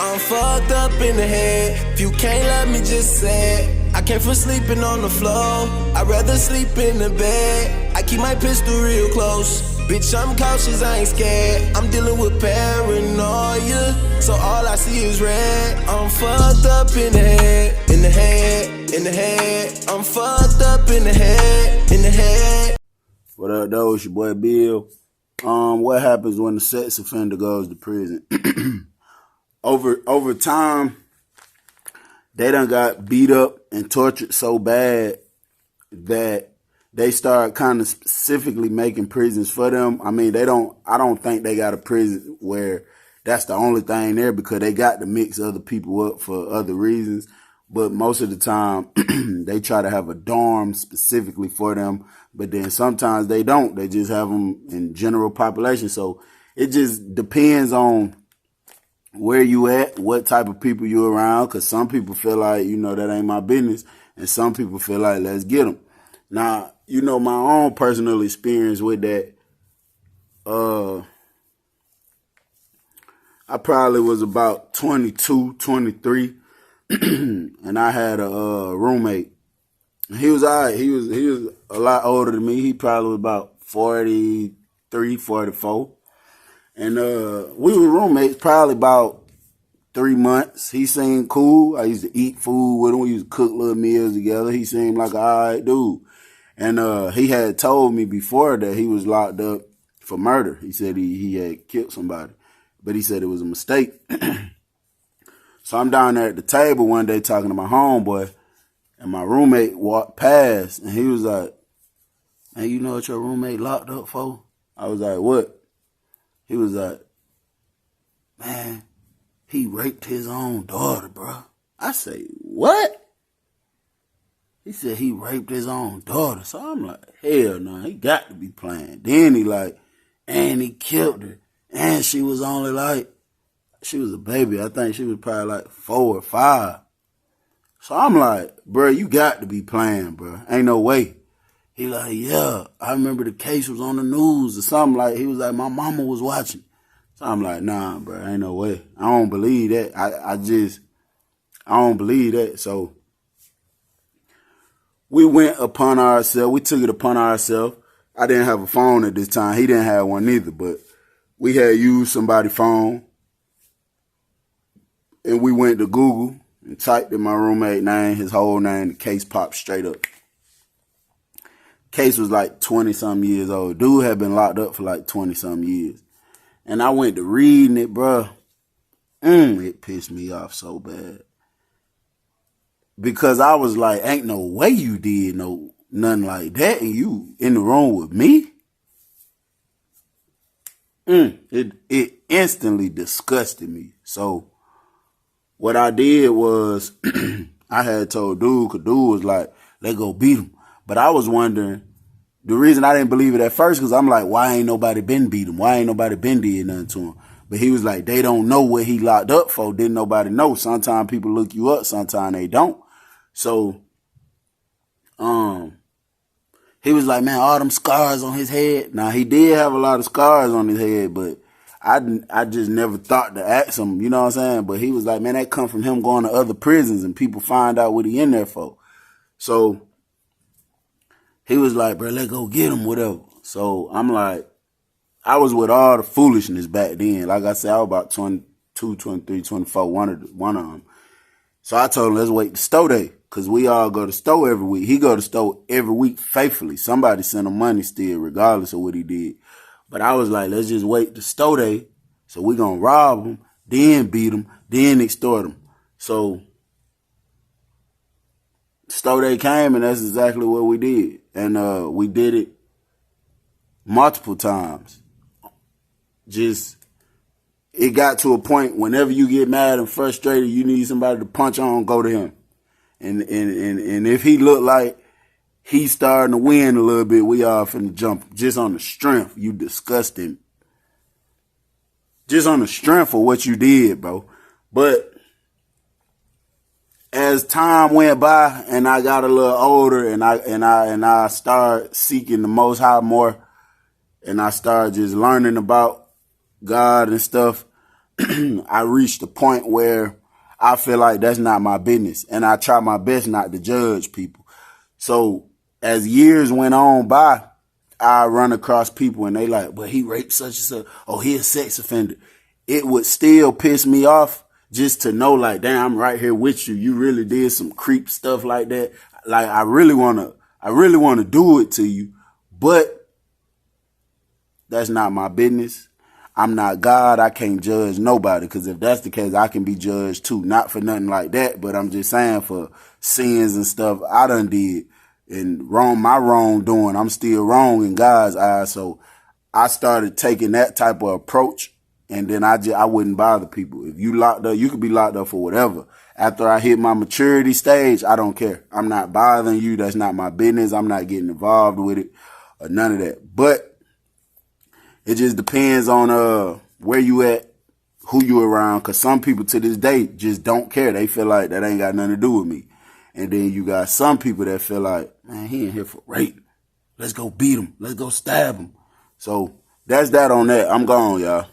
I'm fucked up in the head. If you can't let me just say it. I came from sleeping on the floor. I'd rather sleep in the bed. I keep my pistol real close. Bitch, I'm cautious, I ain't scared. I'm dealing with paranoia, so all I see is red. I'm fucked up in the head, in the head, in the head. I'm fucked up in the head, in the head. What up, though? It's your boy Bill. What happens when the sex offender goes to prison? Over time, they done got beat up and tortured so bad that they start kind of specifically making prisons for them. I mean, I don't think they got a prison where that's the only thing there, because they got to mix other people up for other reasons. But most of the time, they try to have a dorm specifically for them. But then sometimes they don't. They just have them in general population. So it just depends on where you at, what type of people you around. Because some people feel like, that ain't my business. And some people feel like, let's get them. Now, my own personal experience with that, I probably was about 22, 23. And I had a roommate. He was all right. He was a lot older than me. He probably was about 43, 44. And we were roommates probably about 3 months. He seemed cool. I used to eat food with him. We used to cook little meals together. He seemed like an all right dude. And he had told me before that he was locked up for murder. He said he had killed somebody. But he said it was a mistake. So I'm down there at the table one day talking to my homeboy, and my roommate walked past, and he was like, "Hey, you know what your roommate locked up for?" I was like, "What?" He was like, "Man, he raped his own daughter, bro." I say, "What?" He said he raped his own daughter. So I'm like, hell no, he got to be playing. Then he like, and he killed her, and she was only like, she was a baby. I think she was probably like 4 or 5. So I'm like, bro, you got to be playing, bro. Ain't no way. He like, yeah, I remember the case was on the news or something. Like, he was like, my mama was watching. So I'm like, nah, bro, ain't no way. I don't believe that. I don't believe that. So we went upon ourselves. We took it upon ourselves. I didn't have a phone at this time. He didn't have one either, but we had used somebody's phone. And we went to Google and typed in my roommate name, his whole name. The case popped straight up. Case was like 20-something years old. Dude had been locked up for like 20-something years. And I went to reading it, bro. It pissed me off so bad. Because I was like, ain't no way you did nothing like that and you in the room with me. It instantly disgusted me. So what I did was, I had told dude, because dude was like, let's go beat him. But I was wondering, the reason I didn't believe it at first, because I'm like, why ain't nobody been beat him? Why ain't nobody been did nothing to him? But he was like, they don't know what he locked up for. Didn't nobody know. Sometimes people look you up, sometimes they don't. So, he was like, man, all them scars on his head. Now, he did have a lot of scars on his head, but I just never thought to ask him, you know what I'm saying? But he was like, man, that come from him going to other prisons and people find out what he in there for. So he was like, bro, let's go get him, whatever. So I'm like, I was with all the foolishness back then. Like I said, I was about 22, 23, 24, one of them. So I told him, let's wait to Stowe Day, because we all go to Stowe every week. He go to Stowe every week faithfully. Somebody sent him money still, regardless of what he did. But I was like, let's just wait to Stowe Day. So we going to rob him, then beat him, then extort him. So Stowe Day came, and that's exactly what we did. And we did it multiple times. Just, it got to a point, whenever you get mad and frustrated, you need somebody to punch on, go to him. And if he looked like he's starting to win a little bit, we all finna jump. Just on the strength, you disgusting. Just on the strength of what you did, bro. But as time went by and I got a little older and I started seeking the Most High more, and I started just learning about God and stuff, I reached the point where I feel like that's not my business, and I try my best not to judge people. So as years went on by, I run across people and they like, well, he raped such and such. Oh, he a sex offender. It would still piss me off just to know, like, damn, I'm right here with you. You really did some creep stuff like that. Like, I really want to do it to you, but that's not my business. I'm not God. I can't judge nobody, because if that's the case, I can be judged too. Not for nothing like that, but I'm just saying for sins and stuff I done did and my wrongdoing. I'm still wrong in God's eyes. So I started taking that type of approach, and then I wouldn't bother people. If you locked up, you could be locked up for whatever. After I hit my maturity stage, I don't care. I'm not bothering you. That's not my business. I'm not getting involved with it or none of that. But it just depends on where you at, who you around, because some people to this day just don't care. They feel like that ain't got nothing to do with me. And then you got some people that feel like, man, he ain't here for rape. Let's go beat him. Let's go stab him. So that's that on that. I'm gone, y'all.